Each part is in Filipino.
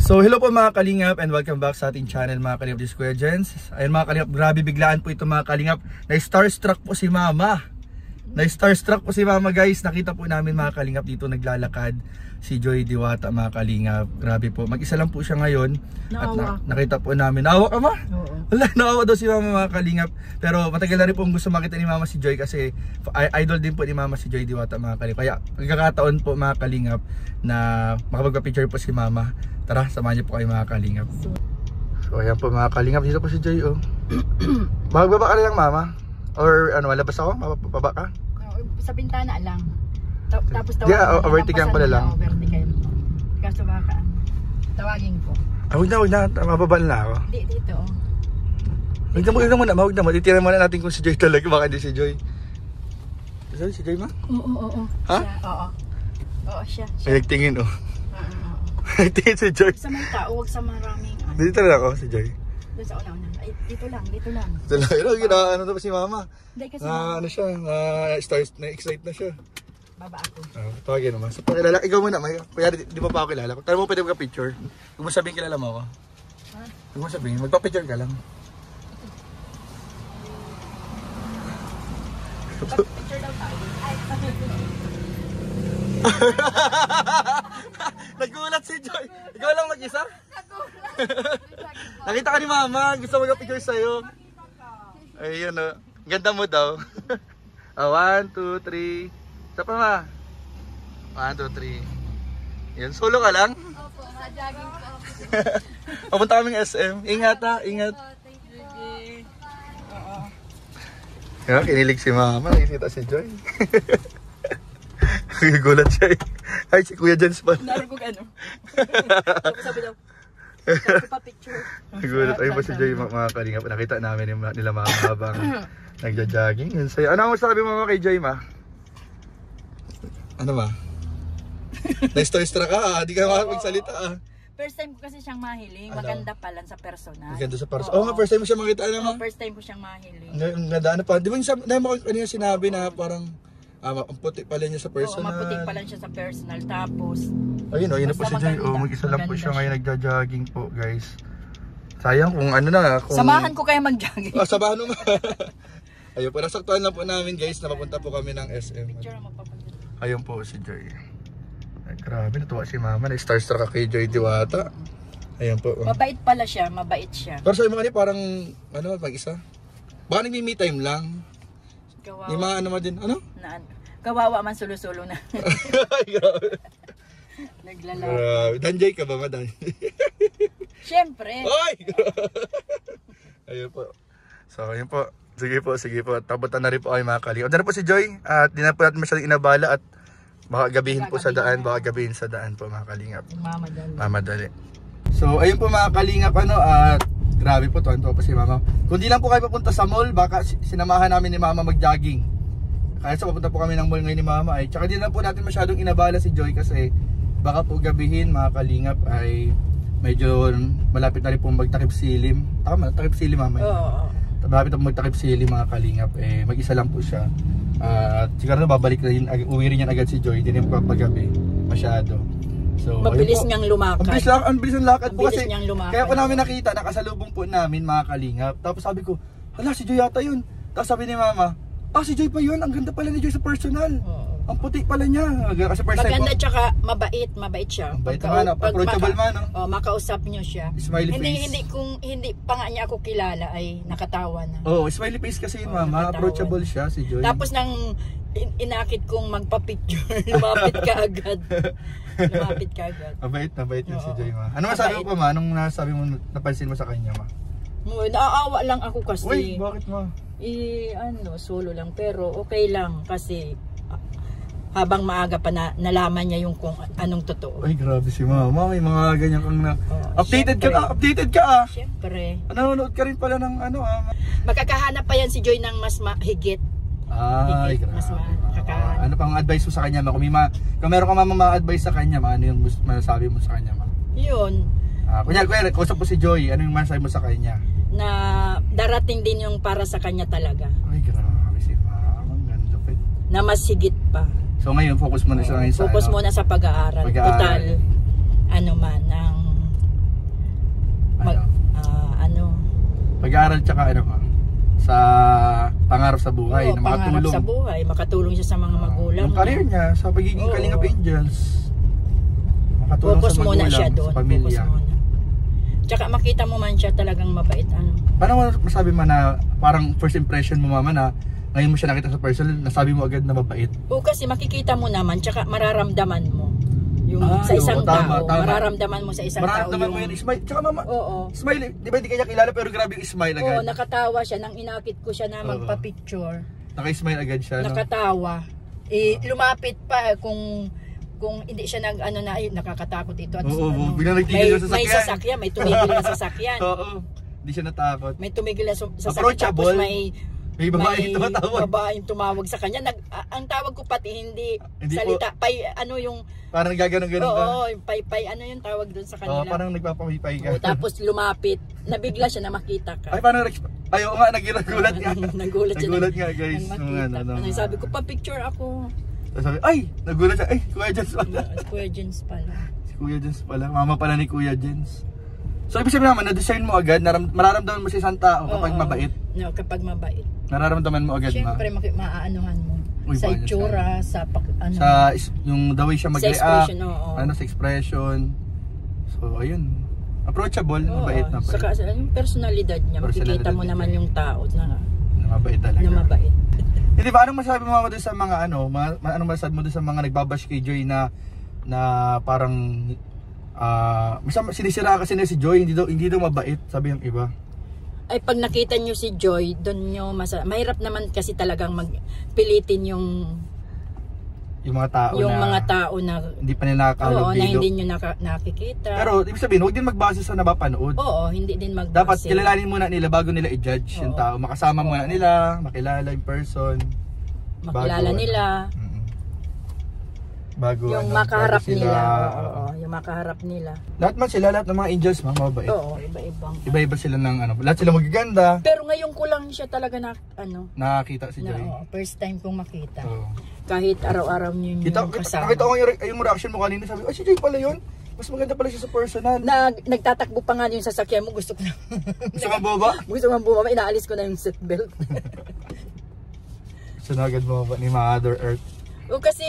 So hello po mga kalingap and welcome back sa ating channel mga kalingap, this Kuya Jens. Ayun mga kalingap, grabe biglaan po ito mga kalingap. Na-starstruck po si Mama. Na-starstruck po si Mama guys. Nakita po namin mga kalingap dito naglalakad si Joy Diwata mga kalingap. Grabe po, mag-isa lang po siya ngayon. At nakita po namin, naawa ka ma? Oo. Wala, naawa daw si Mama mga kalingap. Pero matagal na rin po gusto makita ni Mama si Joy kasi idol din po ni Mama si Joy Diwata mga kalingap. Kaya nagkakataon po mga kalingap na makapagpa-picture po si Mama. Tara, samahan niyo po kayo mga kalingap. So ayan po mga kalingap, dito po si Joy oh. Magbaba ka na lang Mama? Or ano, malabas ako? Mapapaba ka? Sa bintana lang. Tapos tawagin yeah, vertical pala lang. Vertical. Kaso baka tawagin ko. Huwag na, mababa na ako. Dito oh. Huwag na muna. Titira muna natin kung si Joy talaga, baka hindi si Joy. Si Joy ma? Oo. Ha? Oo, siya. Ay, nagtingin oh. Nagtingin si Joy. Sa mga tao, huwag sa maraming ano. Dito lang ako si Joy. Doon sa una. Ay, dito lang. Dito lang, ano to pa si Mama? Hindi kasi ano siya, na-excite na siya. Baba ako. Tawagin naman. So, pakilala, ikaw muna, may. Kaya di pa ako kilala. Tara mo pwede magka-picture. Huwag mo sabihin kilala mo ako. Huwag mo sabihin, magpa-picture ka lang. Picture daw tayo. Ay, nagulat si Joy. Ikaw lang mag-isa? Nakita ka ni Mama. Gusto magpa-picture sa'yo. Ayun o. Ganda mo daw. 1, 2, 3. Isa pa ma. 1, 2, 3. Yan, solo ka lang? Opo, jogging po. Papunta kaming SM. Ingat ha, ingat. Thank you. Oo. Yan, kinilig si Mama. Nakikita si Joy. Gulat siya eh. Ay, si Kuya Jens pa. Narugog ano. Sabi daw. Pa picture. Gulat. Ayun pa si Joy mga kalingap. Nakita namin nila Mama habang nagja-jogging. Yun sa'yo. Ano ang sabi mo kay Joy ma? Ano ba? Na-starstruck ka di ka makapagsalita First time ko kasi siyang mahiling. Maganda pala sa personal. Maganda sa personal. Oo nga, first time mo siya makita First time ko siyang mahiling. Nadaan pa. Di ba kanina sinabi na parang ang puti pala niya sa personal. Oo, maputi pala siya sa personal. Tapos ayun yun na po si Joy. Mag-isa lang po siya ngayon nagja-jogging po guys. Sayang kung ano na. Samahan ko kaya mag-jogging. Samahan mo ayun po, nasaktuhan lang po namin guys na mapunta po kami ng SM. Picture mo papunta. Ayun po si Joy. Ay, grabe, natuwa si Mama. Na-starstruck ka kay Joy Diwata. Ayun po. Mabait pala siya, mabait siya. Pero sabi mo kanina parang, ano, mag-isa? Baka nag-me time lang. Kawawa. Yung mga ano mo din, ano? Kawawa man sulo-sulo na. Ay, grabe. Naglalaki. Grabe. Danjay ka ba, Madan? Siyempre. Ay! Ayun po. So, ayun po. Sige po. Tabutan na rin po kayo mga kalingap. Diyan na po si Joy. At di na po natin masyadong inabala at baka gabihin po sa daan. Baka gabihin sa daan po mga kalingap. Mamadali. So, ayun po mga kalingap at grabe po, tuwan-tuwa po si Mama. Kung di lang po kayo papunta sa mall, baka sinamahan namin ni Mama mag-jogging. Kaya sa papunta po kami ng mall ngayon ni Mama ay tsaka di na po natin masyadong inabala si Joy kasi baka po gabihin mga kalingap ay medyo malapit na rin po magtakip silim. Tama, takip silim Mama. Oo. Malapit na po magtakip silim mga kalingap. Mag-isa lang po siya. At siguro babalik na rin, uwi rin yan agad si Joy. Hindi rin po paggabi masyado. So, mabilis niyang lumakad. Ang bilis ng lakad po kasi. Kaya ko namin nakita, nakasalubong po namin mga kalingap. Tapos sabi ko, hala si Joy yata yun. Tapos sabi ni Mama, si Joy pa yun. Ang ganda pala ni Joy sa personal. Ang puti pala niya. Kasi maganda tsaka mabait siya. Mabait naman, approachable man. Makausap niyo siya. Smiley face. Hindi pa nga niya ako kilala ay nakatawa na. Smiley face kasi yun Mama. Approachable siya si Joy. Tapos nang inakit kong magpa-picture, lumapit ka agad. Mabait yun si Joy ma. Ano masabi mo pa ma? Anong nasabi mo, napansin mo sa kanya ma? Naaawa lang ako kasi. Uy, bakit ma? Solo lang pero okay lang kasi habang maaga pa nalaman niya yung kung anong totoo. Ay, grabe si Mama. May mga ganyan kang updated ka Siyempre. Nanonood ka rin pala ng Makakahanap pa yan si Joy ng mas mahigit. Ay, mas makakahanap. Ano pang advice mo sa kanya ma? Kung meron ka ma-advice sa kanya ma, ano yung masasabi mo sa kanya ma? Yun. Kunyari, kausap mo si Joy, ano yung masasabi mo sa kanya? Na darating din yung para sa kanya talaga. Ay, grabe si Mama. Ang ganda pa. Na mas higit pa. So ngayon, focus mo na siya ngayon sa focus muna sa pag-aaral. Total, ang spiritual tsaka ano ka, sa pangarap sa buhay, Oo, na makatulong. pangarap sa buhay, makatulong siya sa mga magulang. Yung career niya sa pagiging Oo. Kalingap Angels. Makatulong Focus sa muna magulang, siya doon. sa pamilya. Focus muna. Tsaka makita mo man siya talagang mabait. Paano mo masabi mo na parang first impression mo mama na ngayon mo siya nakita sa personal, nasabi mo agad na mabait? O kasi makikita mo naman, tsaka mararamdaman mo. Yung Ah, sa isang oo, tama, tao, tama. mararamdaman mo sa isang Mararamdaman tao mo yun, smile. Tsaka mama, Oo. smile, di ba hindi kanya kilala pero grabe yung smile agad. Oo, nakatawa siya nang inakit ko siya na Oo. magpa-picture. Naka-smile agad siya, no? Nakatawa. Lumapit pa kung hindi siya ano na ay nakakatakot ito at Oo, biglang nagtigil yung may sasakyan. sasakyan, may tumigil na sasakyan. Oo, hindi siya natakot. May tumigil na sasakyan Approachable. tapos may May babae tumatawag. babaeng tumawag sa kanya. Ang tawag ko pati hindi salita, yung Parang gaganon-ganon ka. oo, yung pay ano yung tawag doon sa kanila. Parang nagpapahipay ka. Oo, tapos lumapit, nabigla siya na makita ka. Ay, parang ayaw nga, nagulat nga. Nagulat siya. Nagulat nga, guys. Nang makita. Sabi ko, pa-picture ako. Tapos sabi, ay, nagulat siya. Ay, Kuya Jens pala. Kuya Jens pala. Si Kuya Jens pala. Mama pala ni Kuya Jens. So, ibig sabihin naman, na-design mo agad, mararamdaman mo sa isang tao kapag Oo. mabait. No, kapag mabait. Nararamdaman mo agad, ma. Siyempre, maaanuhan mo. Uy, Sa bakit itsura, sa ano. Yung the way siya Sa mag-react. expression, oo. Ano, sa expression. So, ayun. Approachable, Oo, mabait na saka yung personalidad niya, makikita mo niya. naman yung tao Na mabait talaga. na mabait. Hindi ba, anong masabi mo ako doon sa mga anong masabi mo doon sa mga nagbabash kay Joy na parang sinisira kasi na si Joy, hindi daw mabait, sabi ng iba. Ay pag nakita nyo si Joy, doon nyo mahirap naman kasi talagang magpilitin yung mga tao na hindi pa nila oo, na nakakalob hindi nyo nakikita. Pero ibig sabihin, huwag din magbase sa napapanood. Oo, hindi din magbase. Dapat kilalanin muna nila bago nila i-judge yung Oo. tao. Makasama muna nila, makilala in person. Makilala nila. Bago Yung bago makaharap sila, nila. Oo, yung makaharap nila. Lahat lahat ng mga angels, mabait. Oo, iba-ibang. Iba-iba sila ng lahat sila magaganda. Pero ngayon ko lang siya talaga Nakakita si Joy. first time kong makita. Oo. Kahit araw-araw niyo yung kasama. Nakita ko yung reaction mo kanina, sabi, ay si Joy pala yun. Mas maganda pala siya sa personal. Nagtatakbo pa nga yung sasakyan mo, gusto ko na. Gusto nga boba? Gusto nga bumaba, inaalis ko na yung seatbelt. Gusto na agad boba ni Mother Earth. O kasi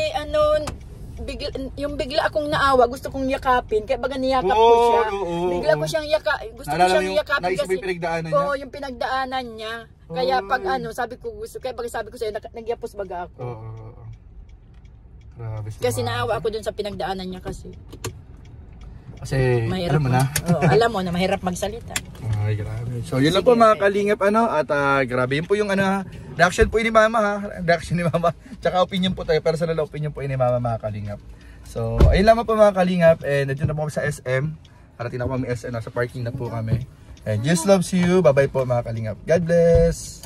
bigla akong naawa, gusto kong yakapin, kaya baga niyakap ko siya. Bigla ko siyang gusto ko siyang yakapin kasi yung pinagdaanan niya? Oo, yung pinagdaanan niya. Kaya pag sabi ko sa'yo, nagyapos baga ako. Oo. Grabe si Kasi Mother. naawa ako dun sa pinagdaanan niya kasi. Kasi, Mahirap alam mo na. Oo, alam mo na mahirap magsalita. Ay, grabe. So, yun lang po mga kalingap, at grabe. Yun po yung reaction po ni Mama, ha. Reaction ni Mama. Tsaka opinion po tayo, personal opinion po ni Mama, mga kalingap. So, ayun lang po mga kalingap. And dito na po kami sa SM. Parating na po kami SM, nasa parking na po kami. And just loves you. Bye-bye po mga kalingap. God bless.